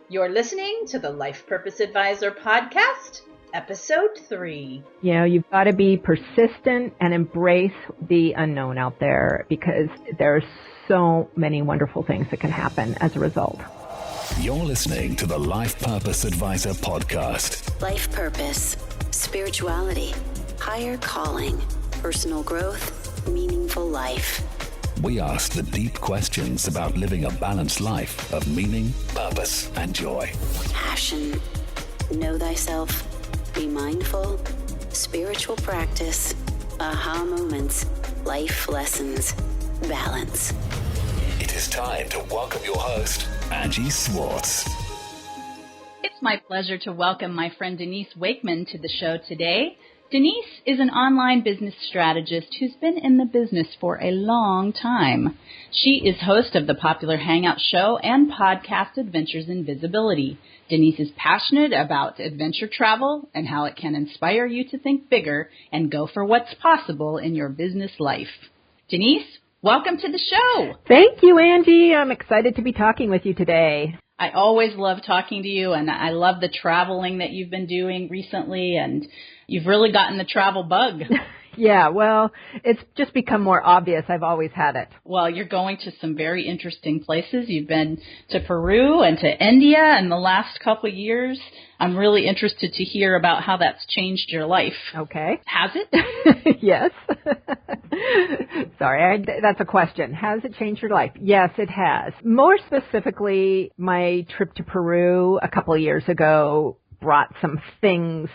You're listening to the Life Purpose Advisor podcast, episode 3. You know, you've got to be persistent and embrace the unknown out there because there's so many wonderful things that can happen as a result. You're listening to the Life Purpose Advisor podcast. Life purpose, spirituality, higher calling, personal growth, meaningful life. We ask the deep questions about living a balanced life of meaning, purpose, and joy. Passion, know thyself, be mindful, spiritual practice, aha moments, life lessons, balance. It is time to welcome your host, Angie Swartz. It's my pleasure to welcome my friend Denise Wakeman to the show today. Denise is an online business strategist who's been in the business for a long time. She is host of the popular Hangout show and podcast Adventures in Visibility. Denise is passionate about adventure travel and how it can inspire you to think bigger and go for what's possible in your business life. Denise, welcome to the show. Thank you, Angie. I'm excited to be talking with you today. I always love talking to you, and I love the traveling that you've been doing recently, and you've really gotten the travel bug. Yeah, well, it's just become more obvious. I've always had it. Well, you're going to some very interesting places. You've been to Peru and to India in the last couple of years. I'm really interested to hear about how that's changed your life. Okay. Has it? Yes. Sorry, that's a question. Has it changed your life? Yes, it has. More specifically, my trip to Peru a couple of years ago brought some things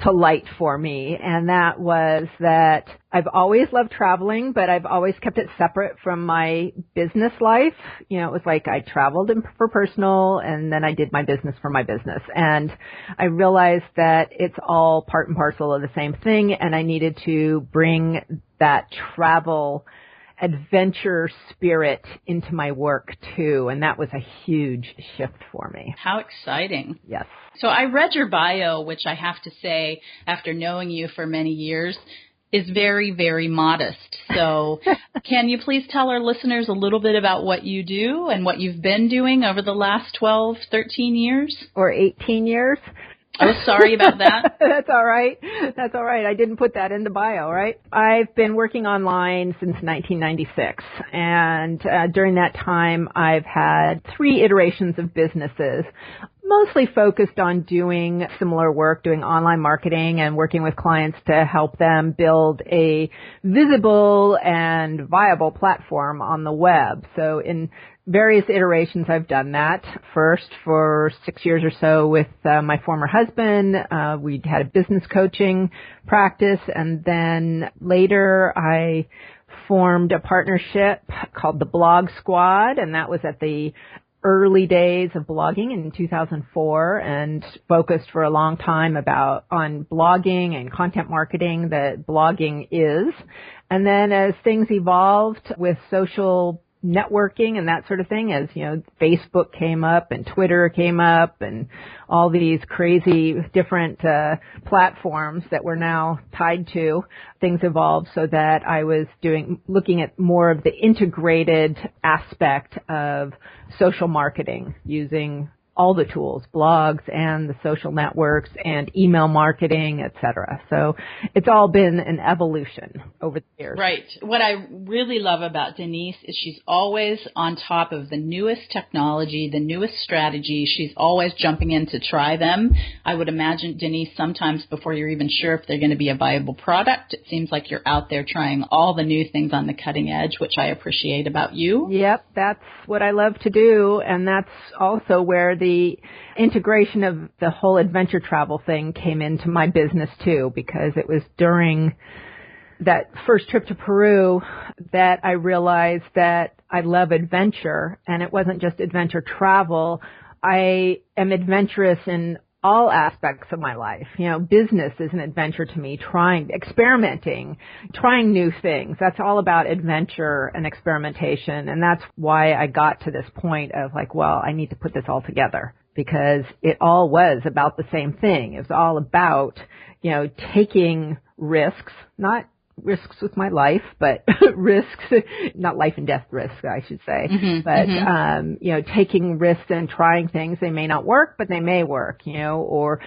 to light for me, and that was that I've always loved traveling, but I've always kept it separate from my business life. You know, it was like I traveled for personal, and then I did my business for my business. And I realized that it's all part and parcel of the same thing, and I needed to bring that travel adventure spirit into my work too, and that was a huge shift for me. How exciting. Yes. So I read your bio, which I have to say, after knowing you for many years, is very, very modest. So can you please tell our listeners a little bit about what you do and what you've been doing over the last 12, 13 years? Or 18 years. Oh, sorry about that. That's all right. That's all right. I didn't put that in the bio, right? I've been working online since 1996, and during that time, I've had 3 iterations of businesses, mostly focused on doing similar work, doing online marketing and working with clients to help them build a visible and viable platform on the web. So in various iterations, I've done that. First, for 6 years or so with my former husband, we had a business coaching practice, and then later I formed a partnership called the Blog Squad, and that was at the early days of blogging in 2004, and focused for a long time on blogging and content marketing that blogging is. And then as things evolved with social networking and that sort of thing, as you know, Facebook came up and Twitter came up and all these crazy different platforms that we're now tied to, things evolved so that I was looking at more of the integrated aspect of social marketing using all the tools, blogs and the social networks and email marketing, et cetera. So it's all been an evolution over the years. Right. What I really love about Denise is she's always on top of the newest technology, the newest strategy. She's always jumping in to try them. I would imagine, Denise, sometimes before you're even sure if they're going to be a viable product, it seems like you're out there trying all the new things on the cutting edge, which I appreciate about you. Yep, that's what I love to do, and that's also where the integration of the whole adventure travel thing came into my business too, because it was during that first trip to Peru that I realized that I love adventure, and it wasn't just adventure travel. I am adventurous in all aspects of my life. You know, business is an adventure to me, experimenting, trying new things. That's all about adventure and experimentation. And that's why I got to this point of like, well, I need to put this all together, because it all was about the same thing. It was all about, you know, taking risks, not risks with my life, but risks, not life and death risks, I should say, but, taking risks and trying things. They may not work, but they may work, or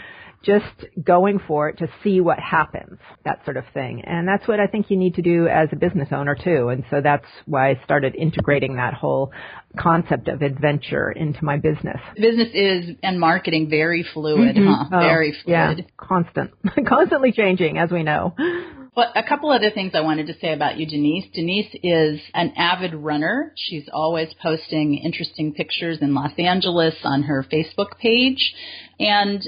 just going for it to see what happens, that sort of thing. And that's what I think you need to do as a business owner too. And so that's why I started integrating that whole concept of adventure into my business. Business is, and marketing, very fluid, very fluid. Yeah, constantly changing, as we know. Well, a couple other things I wanted to say about you, Denise. Denise is an avid runner. She's always posting interesting pictures in Los Angeles on her Facebook page. And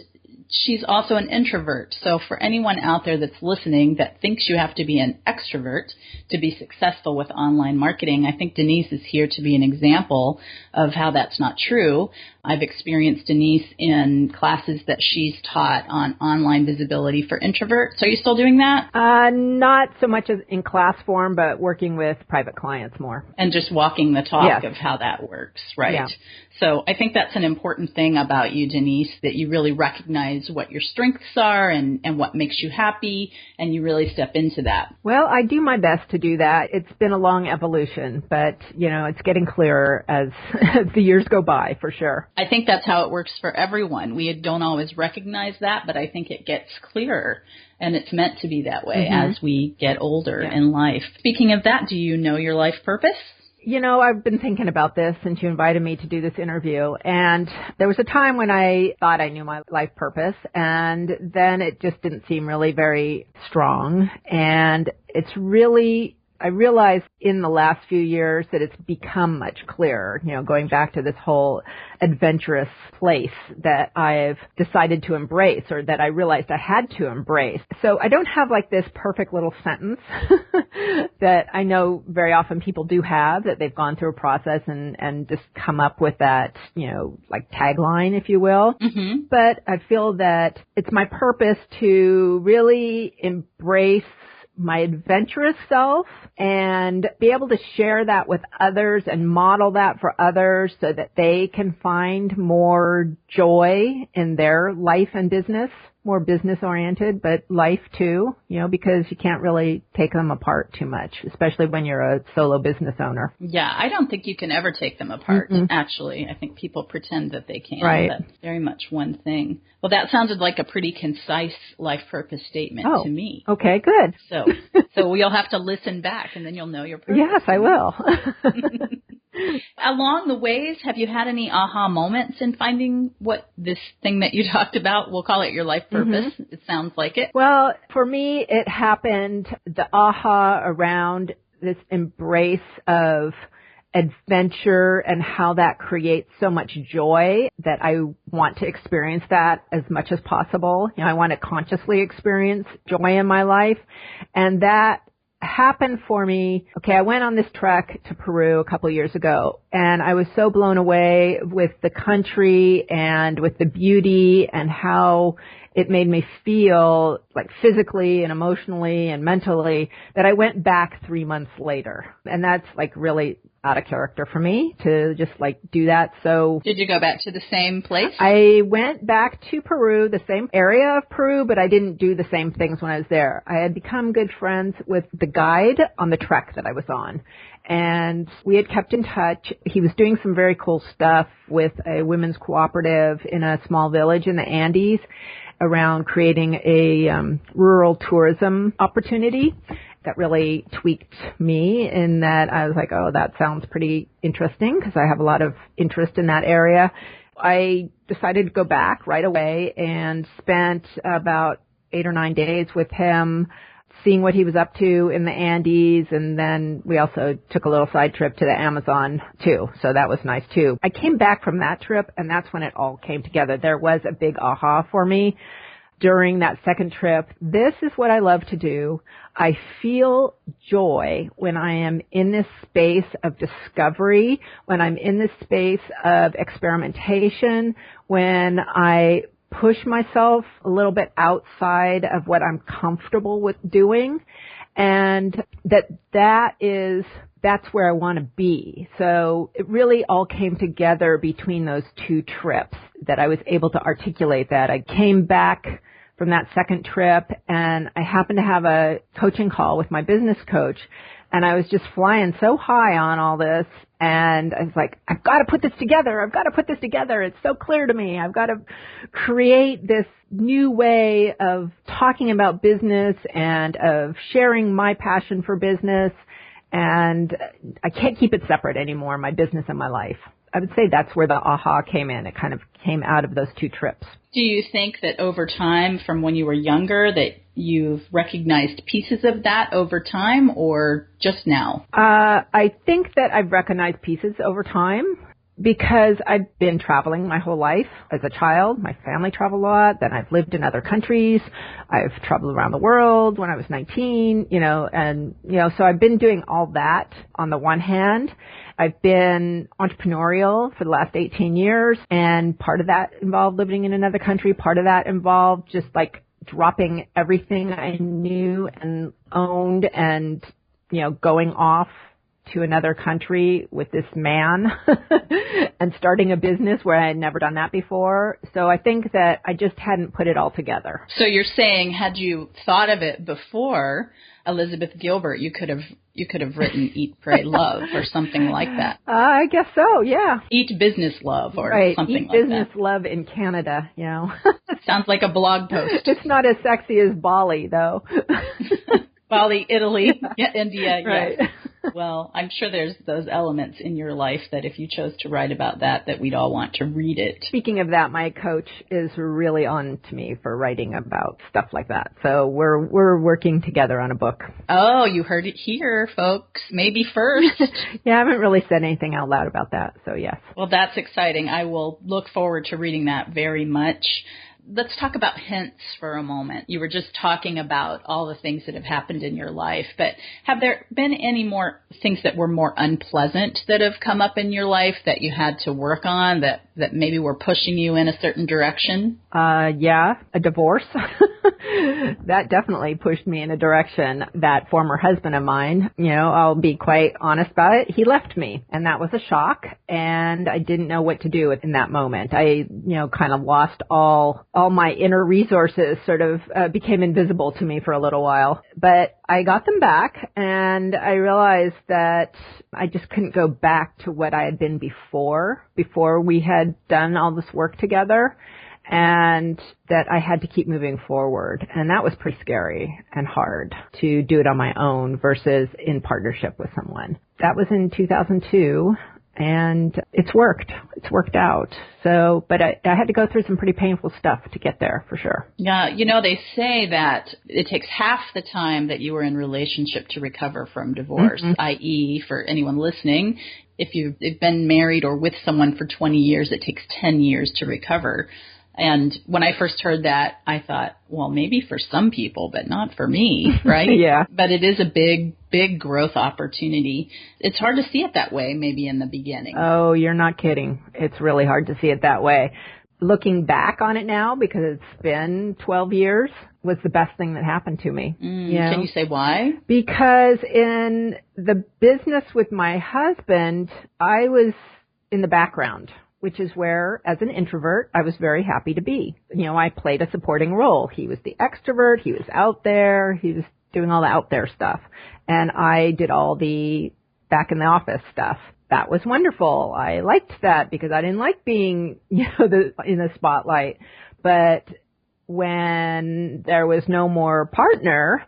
she's also an introvert. So for anyone out there that's listening that thinks you have to be an extrovert to be successful with online marketing, I think Denise is here to be an example of how that's not true. I've experienced Denise in classes that she's taught on online visibility for introverts. Are you still doing that? Not so much as in class form, but working with private clients more. And just walking the talk of how that works, right? Yeah. So I think that's an important thing about you, Denise, that you really recognize what your strengths are and what makes you happy, and you really step into that. Well, I do my best to do that. It's been a long evolution, but, it's getting clearer as the years go by, for sure. I think that's how it works for everyone. We don't always recognize that, but I think it gets clearer, and it's meant to be that way as we get older in life. Speaking of that, do you know your life purpose? I've been thinking about this since you invited me to do this interview, and there was a time when I thought I knew my life purpose, and then it just didn't seem really very strong, and I realized in the last few years that it's become much clearer, going back to this whole adventurous place that I've decided to embrace, or that I realized I had to embrace. So I don't have like this perfect little sentence that I know very often people do have, that they've gone through a process and just come up with that, like tagline, if you will. Mm-hmm. But I feel that it's my purpose to really embrace my adventurous self and be able to share that with others and model that for others so that they can find more joy in their life and business, more business oriented, but life too, because you can't really take them apart too much, especially when you're a solo business owner. Yeah, I don't think you can ever take them apart, actually. I think people pretend that they can. Right. That's very much one thing. Well, that sounded like a pretty concise life purpose statement to me. Okay, good. So you'll have to listen back and then you'll know your purpose. Yes, I will. Along the ways, have you had any aha moments in finding what this thing that you talked about, we'll call it your life purpose? It sounds like it. Well, for me, it happened, the aha around this embrace of adventure and how that creates so much joy that I want to experience that as much as possible. I want to consciously experience joy in my life. And that happened for me. Okay, I went on this trek to Peru a couple of years ago, and I was so blown away with the country and with the beauty and how it made me feel like physically and emotionally and mentally that I went back 3 months later. And that's like really out of character for me to just like do that. So did you go back to the same place? I went back to Peru, the same area of Peru, but I didn't do the same things when I was there. I had become good friends with the guide on the trek that I was on, and we had kept in touch. He was doing some very cool stuff with a women's cooperative in a small village in the Andes around creating a rural tourism opportunity. That really tweaked me in that I was like, oh, that sounds pretty interesting because I have a lot of interest in that area. I decided to go back right away and spent about 8 or 9 days with him, seeing what he was up to in the Andes. And then we also took a little side trip to the Amazon too. So that was nice too. I came back from that trip and that's when it all came together. There was a big aha for me during that second trip. This is what I love to do. I feel joy when I am in this space of discovery, when I'm in this space of experimentation, when I push myself a little bit outside of what I'm comfortable with doing, and that's where I want to be. So it really all came together between those two trips that I was able to articulate that. I came back from that second trip, and I happened to have a coaching call with my business coach, and I was just flying so high on all this, and I was like, I've got to put this together. I've got to put this together. It's so clear to me. I've got to create this new way of talking about business and of sharing my passion for business, and I can't keep it separate anymore, my business and my life. I would say that's where the aha came in. It kind of came out of those two trips. Do you think that over time, from when you were younger, that you've recognized pieces of that over time, or just now? I think that I've recognized pieces over time because I've been traveling my whole life. As a child, my family traveled a lot. Then I've lived in other countries. I've traveled around the world when I was 19, so I've been doing all that on the one hand. I've been entrepreneurial for the last 18 years, and part of that involved living in another country. Part of that involved just like dropping everything I knew and owned and, going off to another country with this man and starting a business where I had never done that before. So I think that I just hadn't put it all together. So you're saying, had you thought of it before Elizabeth Gilbert, you could have written Eat, Pray, Love or something like that. I guess so, yeah. Eat Business Love or something Eat like that. Business Love in Canada, Sounds like a blog post. It's not as sexy as Bali, though. Bali, Italy, India, right. Yes. Well, I'm sure there's those elements in your life that if you chose to write about that we'd all want to read it. Speaking of that, my coach is really on to me for writing about stuff like that. So we're working together on a book. Oh, you heard it here, folks. Maybe first. Yeah, I haven't really said anything out loud about that, so yes. Well, that's exciting. I will look forward to reading that very much. Let's talk about hints for a moment. You were just talking about all the things that have happened in your life, but have there been any more things that were more unpleasant that have come up in your life that you had to work on that maybe were pushing you in a certain direction? Yeah, a divorce. That definitely pushed me in a direction. That former husband of mine, I'll be quite honest about it. He left me, and that was a shock, and I didn't know what to do in that moment. I, kind of lost all my inner resources sort of became invisible to me for a little while. But I got them back, and I realized that I just couldn't go back to what I had been before we had done all this work together, and that I had to keep moving forward. And that was pretty scary and hard to do it on my own versus in partnership with someone. That was in 2002. And it's worked. It's worked out. So, but I had to go through some pretty painful stuff to get there, for sure. Yeah, they say that it takes half the time that you were in relationship to recover from divorce, i.e., for anyone listening, if you've been married or with someone for 20 years, it takes 10 years to recover. And when I first heard that, I thought, well, maybe for some people, but not for me, right? Yeah. But it is a big growth opportunity. It's hard to see it that way, maybe in the beginning. Oh, you're not kidding. It's really hard to see it that way. Looking back on it now, because it's been 12 years, was the best thing that happened to me. Can you say why? Because in the business with my husband, I was in the background, which is where, as an introvert, I was very happy to be. I played a supporting role. He was the extrovert. He was out there. He was doing all the out there stuff. And I did all the back in the office stuff. That was wonderful. I liked that because I didn't like being, in the spotlight. But when there was no more partner,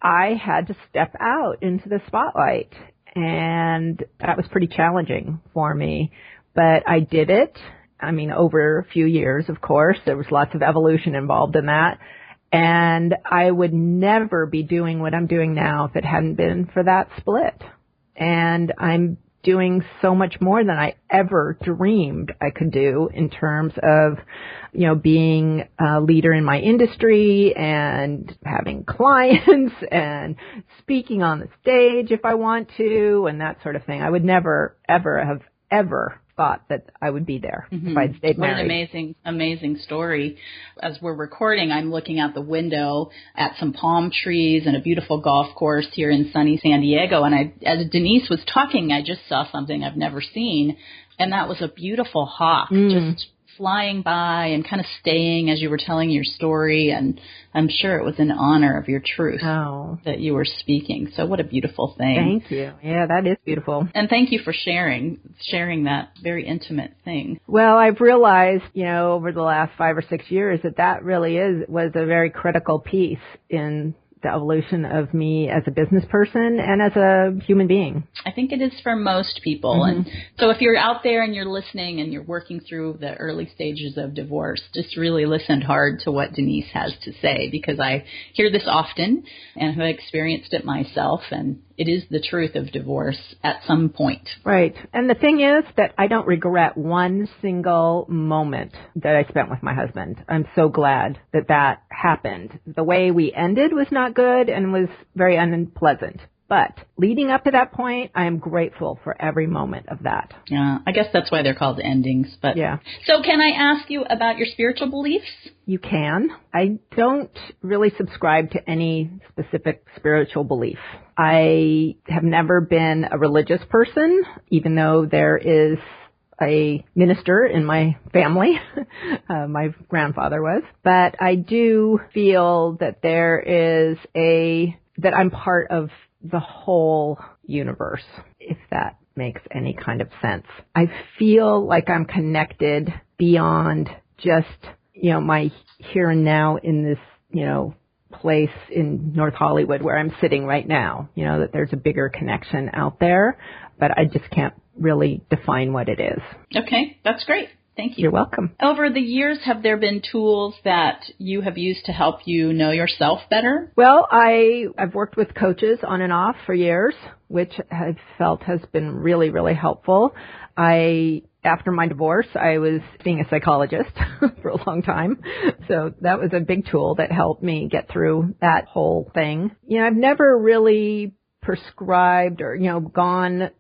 I had to step out into the spotlight. And that was pretty challenging for me. But I did it. Over a few years, of course. There was lots of evolution involved in that. And I would never be doing what I'm doing now if it hadn't been for that split. And I'm doing so much more than I ever dreamed I could do in terms of, being a leader in my industry and having clients and speaking on the stage if I want to and that sort of thing. I would never, ever have ever thought that I would be there if I'd stayed married. What an amazing story. As we're recording, I'm looking out the window at some palm trees and a beautiful golf course here in sunny San Diego. And as Denise was talking, I just saw something I've never seen, and that was a beautiful hawk just flying by and kind of staying as you were telling your story, and I'm sure it was in honor of your truth that you were speaking. So what a beautiful thing. Thank you. Yeah, that is beautiful. And thank you for sharing that very intimate thing. Well, I've realized, over the last 5 or 6 years that really was a very critical piece in the evolution of me as a business person and as a human being. I think it is for most people. And so if you're out there and you're listening and you're working through the early stages of divorce, just really listen hard to what Denise has to say, because I hear this often and have experienced it myself, and it is the truth of divorce at some point. Right. And the thing is that I don't regret one single moment that I spent with my husband. I'm so glad that happened. The way we ended was not good and was very unpleasant. But leading up to that point, I am grateful for every moment of that. Yeah, I guess that's why they're called endings. But yeah. So can I ask you about your spiritual beliefs? You can. I don't really subscribe to any specific spiritual belief. I have never been a religious person, even though there is a minister in my family. My grandfather was. But I do feel that that I'm part of the whole universe, if that makes any kind of sense. I feel like I'm connected beyond just, my here and now in this, place in North Hollywood where I'm sitting right now, that there's a bigger connection out there, but I just can't really define what it is. Okay, that's great. Thank you. You're welcome. Over the years, have there been tools that you have used to help you know yourself better? Well, I've worked with coaches on and off for years, which I've felt has been really, really helpful. After my divorce, I was seeing a psychologist for a long time. So that was a big tool that helped me get through that whole thing. I've never really prescribed or, gone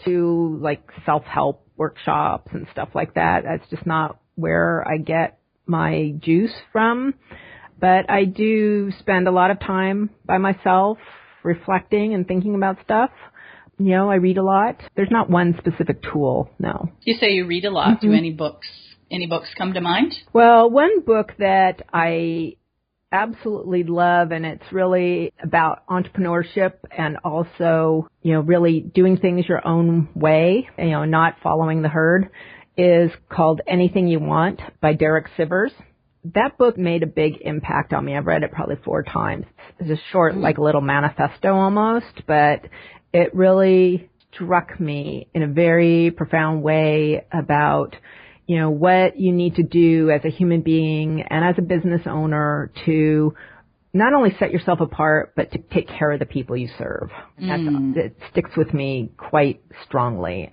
to like self-help workshops and stuff like that. That's just not where I get my juice from. But I do spend a lot of time by myself reflecting and thinking about stuff. I read a lot. There's not one specific tool, no. You say you read a lot. Do any books come to mind? Well, one book that I absolutely love, and it's really about entrepreneurship and also, really doing things your own way, not following the herd, is called Anything You Want by Derek Sivers. That book made a big impact on me. I've read it probably 4 times. It's a short, like a little manifesto almost, but it really struck me in a very profound way about, what you need to do as a human being and as a business owner to not only set yourself apart, but to take care of the people you serve. It sticks with me quite strongly.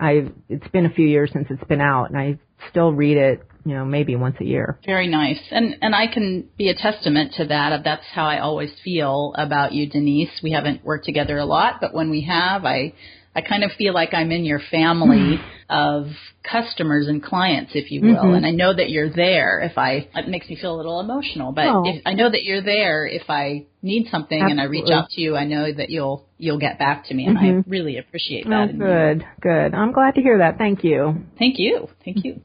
It's been a few years since it's been out, and I still read it, maybe once a year. Very nice. And I can be a testament to that. That's how I always feel about you, Denise. We haven't worked together a lot, but when we have, I kind of feel like I'm in your family of customers and clients, if you will. And I know that you're there it makes me feel a little emotional, but I know that you're there if I need something. Absolutely. And I reach out to you, I know that you'll get back to me, and I really appreciate that. Oh, good. I'm glad to hear that. Thank you. Thank you.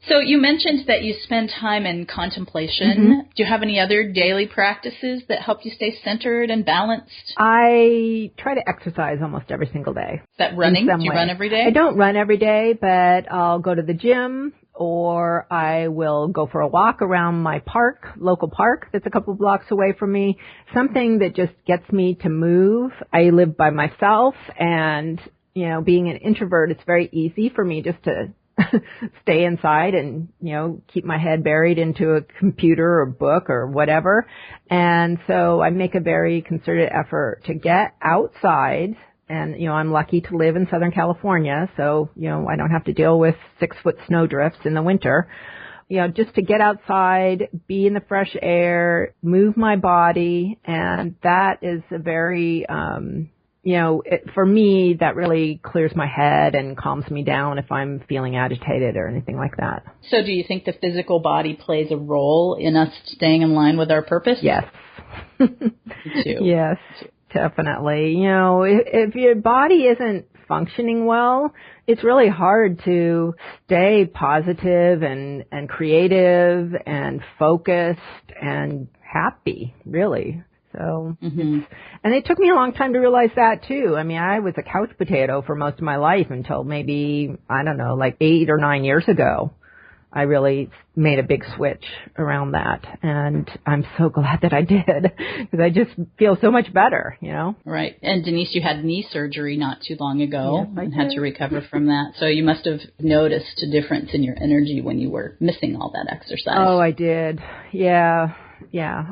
So you mentioned that you spend time in contemplation. Do you have any other daily practices that help you stay centered and balanced? I try to exercise almost every single day. Is that running? Do you run every day? I don't run every day, but I'll go to the gym, or I will go for a walk around my local park that's a couple of blocks away from me, something that just gets me to move. I live by myself, and, being an introvert, it's very easy for me just to stay inside and, keep my head buried into a computer or book or whatever. And so I make a very concerted effort to get outside. And, I'm lucky to live in Southern California, so, I don't have to deal with 6-foot snowdrifts in the winter. Just to get outside, be in the fresh air, move my body, and that is a very, for me, that really clears my head and calms me down if I'm feeling agitated or anything like that. So do you think the physical body plays a role in us staying in line with our purpose? Yes. Me too. Yes. Definitely. If your body isn't functioning well, it's really hard to stay positive and creative and focused and happy, really. So, and it took me a long time to realize that too. I mean, I was a couch potato for most of my life until maybe, I don't know, like 8 or 9 years ago. I really made a big switch around that, and I'm so glad that I did, because I just feel so much better, you know? Right. And Denise, you had knee surgery not too long ago and had to recover from that. So you must have noticed a difference in your energy when you were missing all that exercise. Oh, I did. Yeah.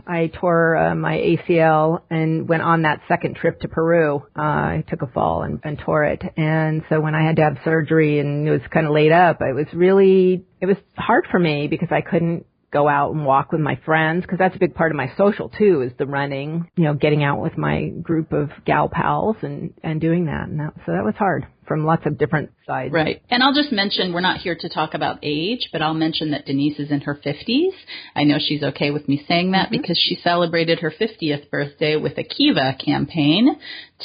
I tore my ACL and went on that second trip to Peru. I took a fall and tore it. And so when I had to have surgery and it was kind of laid up, it was hard for me because I couldn't go out and walk with my friends, because that's a big part of my social too, is the running, you know, getting out with my group of gal pals and doing that. And so that was hard from lots of different sides. Right. And I'll just mention, we're not here to talk about age, but I'll mention that Denise is in her 50s. I know she's okay with me saying that because she celebrated her 50th birthday with a Kiva campaign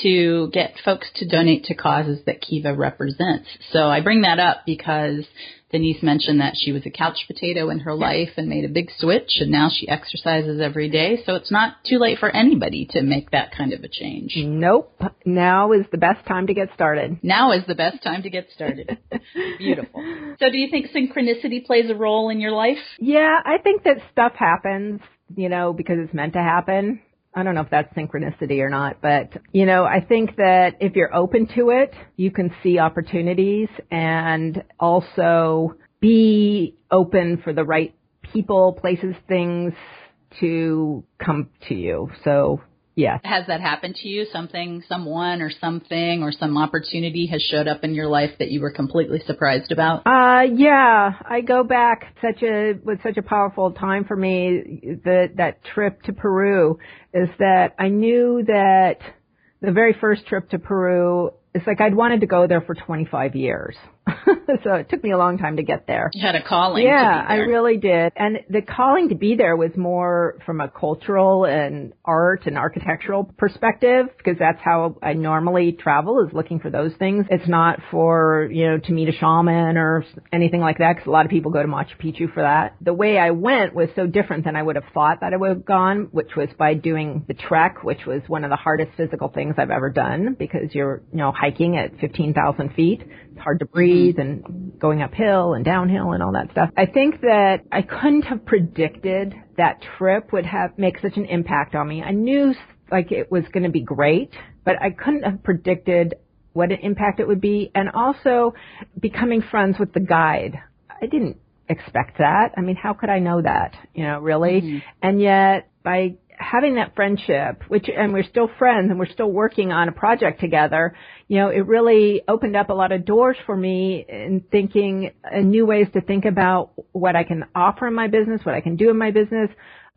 to get folks to donate to causes that Kiva represents. So I bring that up because Denise mentioned that she was a couch potato in her life and made a big switch, and now she exercises every day. So it's not too late for anybody to make that kind of a change. Nope. Now is the best time to get started. Now is the best time to get started. Beautiful. So do you think synchronicity plays a role in your life? Yeah, I think that stuff happens, you know, because it's meant to happen. I don't know if that's synchronicity or not, but, you know, I think that if you're open to it, you can see opportunities and also be open for the right people, places, things to come to you. So, yeah. Has that happened to you? Someone or something or some opportunity has showed up in your life that you were completely surprised about? Yeah. I go back was such a powerful time for me. That trip to Peru is that I knew that the very first trip to Peru, it's like I'd wanted to go there for 25 years. So it took me a long time to get there. You had a calling. Yeah, I really did. And the calling to be there was more from a cultural and art and architectural perspective, because that's how I normally travel, is looking for those things. It's not for, you know, to meet a shaman or anything like that, because a lot of people go to Machu Picchu for that. The way I went was so different than I would have thought that I would have gone, which was by doing the trek, which was one of the hardest physical things I've ever done, because you're, you know, hiking at 15,000 feet. It's hard to breathe and going uphill and downhill and all that stuff. I think that I couldn't have predicted that trip would make such an impact on me. I knew like it was going to be great, but I couldn't have predicted what an impact it would be. And also becoming friends with the guide. I didn't expect that. I mean, how could I know that, you know, really? And yet by having that friendship, and we're still friends and we're still working on a project together, you know, it really opened up a lot of doors for me in thinking new ways to think about what I can offer in my business, what I can do in my business,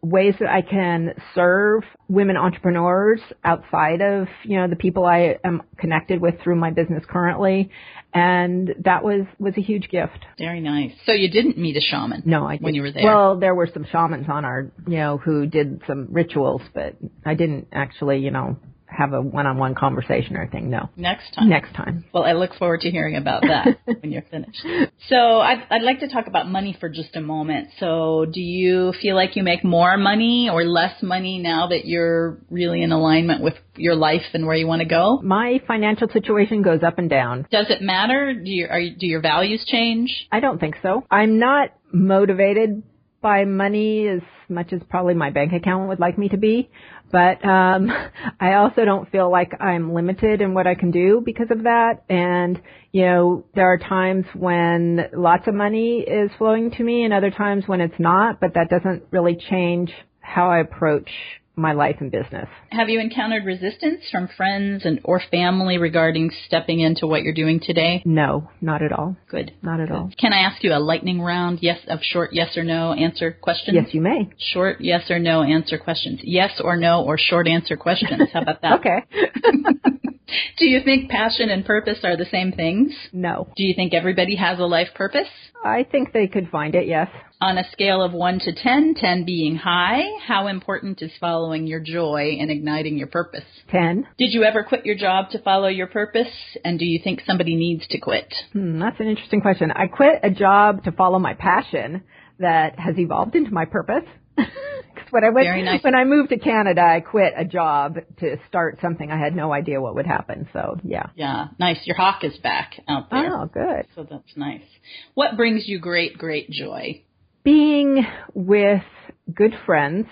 ways that I can serve women entrepreneurs outside of, you know, the people I am connected with through my business currently. And that was a huge gift. Very nice. So you didn't meet a shaman? No, I didn't. When you were there? Well, there were some shamans on our, you know, who did some rituals, but I didn't actually, you know, have a one-on-one conversation or anything. No. Next time. Next time. Well, I look forward to hearing about that when you're finished. So I'd like to talk about money for just a moment. So do you feel like you make more money or less money now that you're really in alignment with your life and where you want to go? My financial situation goes up and down. Does it matter? Do your values change? I don't think so. I'm not motivated by money as much as probably my bank account would like me to be. But I also don't feel like I'm limited in what I can do because of that. And, you know, there are times when lots of money is flowing to me and other times when it's not, but that doesn't really change how I approach my life and business. Have you encountered resistance from friends or family regarding stepping into what you're doing today? No, not at all. Good. Not at all. Can I ask you a lightning round of short yes or no answer questions? Yes, you may. Short yes or no answer questions. Yes or no or short answer questions. How about that? Okay. Do you think passion and purpose are the same things? No. Do you think everybody has a life purpose? I think they could find it, yes. On a scale of 1 to 10, 10 being high, how important is following your joy and igniting your purpose? 10. Did you ever quit your job to follow your purpose? And do you think somebody needs to quit? That's an interesting question. I quit a job to follow my passion that has evolved into my purpose. When I moved to Canada, I quit a job to start something. I had no idea what would happen. So, yeah. Yeah, nice. Your hawk is back out there. Oh, good. So that's nice. What brings you great, great joy? Being with good friends,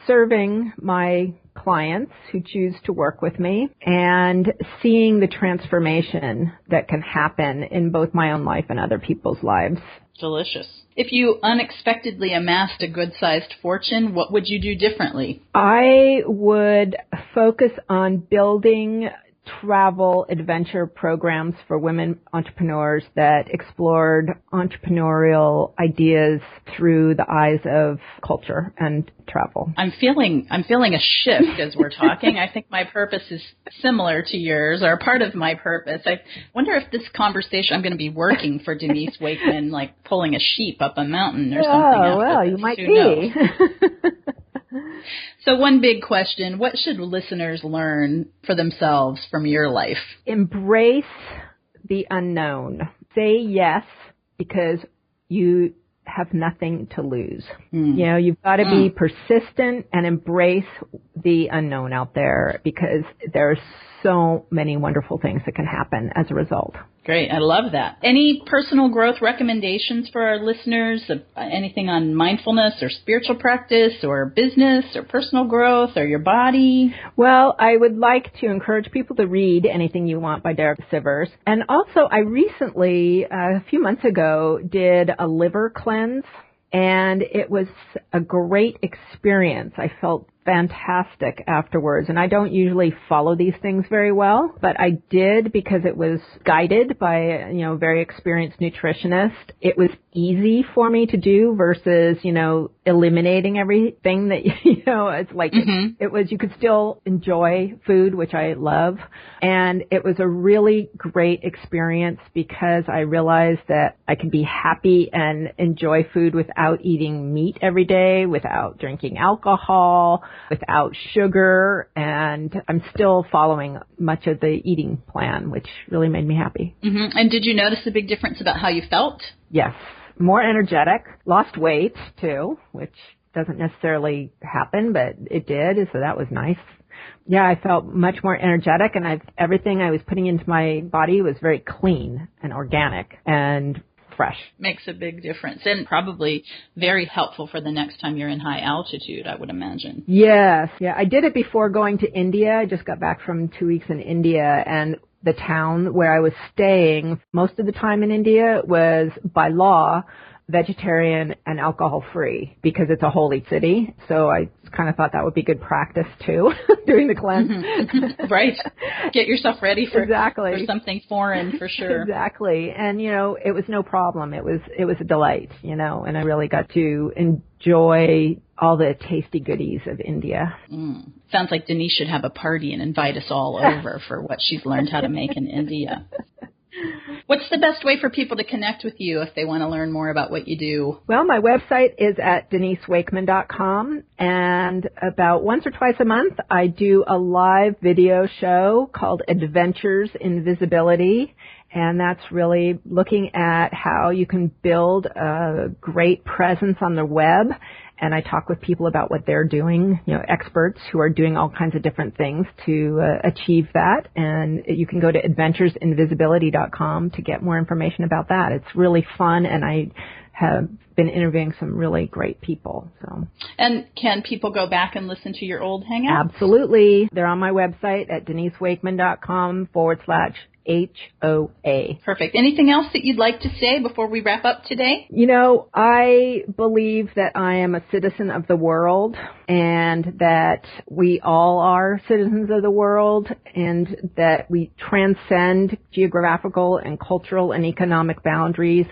serving my clients who choose to work with me, and seeing the transformation that can happen in both my own life and other people's lives. Delicious. If you unexpectedly amassed a good-sized fortune, what would you do differently? I would focus on building travel adventure programs for women entrepreneurs that explored entrepreneurial ideas through the eyes of culture and travel. I'm feeling a shift as we're talking. I think my purpose is similar to yours, or a part of my purpose. I wonder if this conversation, I'm going to be working for Denise Wakeman, like pulling a sheep up a mountain or something. Oh, well, this. You might Who be. So one big question, what should listeners learn for themselves from your life? Embrace the unknown. Say yes because you have nothing to lose. You've got to be persistent and embrace the unknown out there because there are so many wonderful things that can happen as a result. Great. I love that. Any personal growth recommendations for our listeners? Anything on mindfulness or spiritual practice or business or personal growth or your body? Well, I would like to encourage people to read Anything You Want by Derek Sivers. And also, I recently, a few months ago, did a liver cleanse. And it was a great experience. I felt fantastic afterwards. And I don't usually follow these things very well, but I did because it was guided by a very experienced nutritionist. It was easy for me to do versus, eliminating everything that, it's like it was, you could still enjoy food, which I love. And it was a really great experience because I realized that I can be happy and enjoy food without eating meat every day, without drinking alcohol, without sugar, and I'm still following much of the eating plan, which really made me happy. And did you notice a big difference about how you felt? Yes. More energetic, lost weight too, which doesn't necessarily happen, but it did, so that was nice. Yeah, I felt much more energetic, and everything I was putting into my body was very clean and organic and fresh. Makes a big difference, and probably very helpful for the next time you're in high altitude, I would imagine. Yes. Yeah, I did it before going to India. I just got back from 2 weeks in India, and the town where I was staying most of the time in India was, by law, vegetarian and alcohol free because it's a holy city. So I kind of thought that would be good practice too, doing the cleanse. Right. Get yourself ready for something foreign for sure. Exactly. And, it was no problem. It was a delight, and I really got to enjoy all the tasty goodies of India. Sounds like Denise should have a party and invite us all over for what she's learned how to make in India. What's the best way for people to connect with you if they want to learn more about what you do? Well, my website is at denisewakeman.com, and about once or twice a month, I do a live video show called Adventures in Visibility, and that's really looking at how you can build a great presence on the web. And I talk with people about what they're doing, experts who are doing all kinds of different things to achieve that. And you can go to adventuresinvisibility.com to get more information about that. It's really fun, and I have been interviewing some really great people. And can people go back and listen to your old hangouts? Absolutely. They're on my website at denisewakeman.com/HOA. Perfect. Anything else that you'd like to say before we wrap up today? I believe that I am a citizen of the world, and that we all are citizens of the world, and that we transcend geographical and cultural and economic boundaries.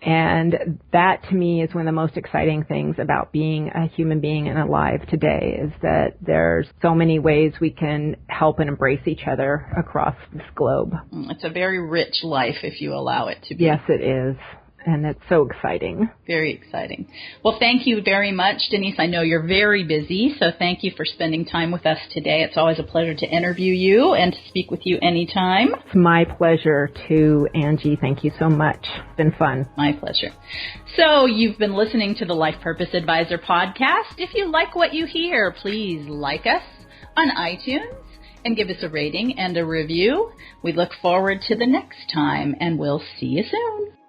And that, to me, is one of the most exciting things about being a human being and alive today, is that there's so many ways we can help and embrace each other across this globe. It's a very rich life if you allow it to be. Yes, it is. and it's so exciting. Very exciting. Well, thank you very much, Denise. I know you're very busy, so thank you for spending time with us today. It's always a pleasure to interview you and to speak with you anytime. It's my pleasure too, Angie. Thank you so much. It's been fun. My pleasure. So you've been listening to the Life Purpose Advisor podcast. If you like what you hear, please like us on iTunes and give us a rating and a review. We look forward to the next time, and we'll see you soon.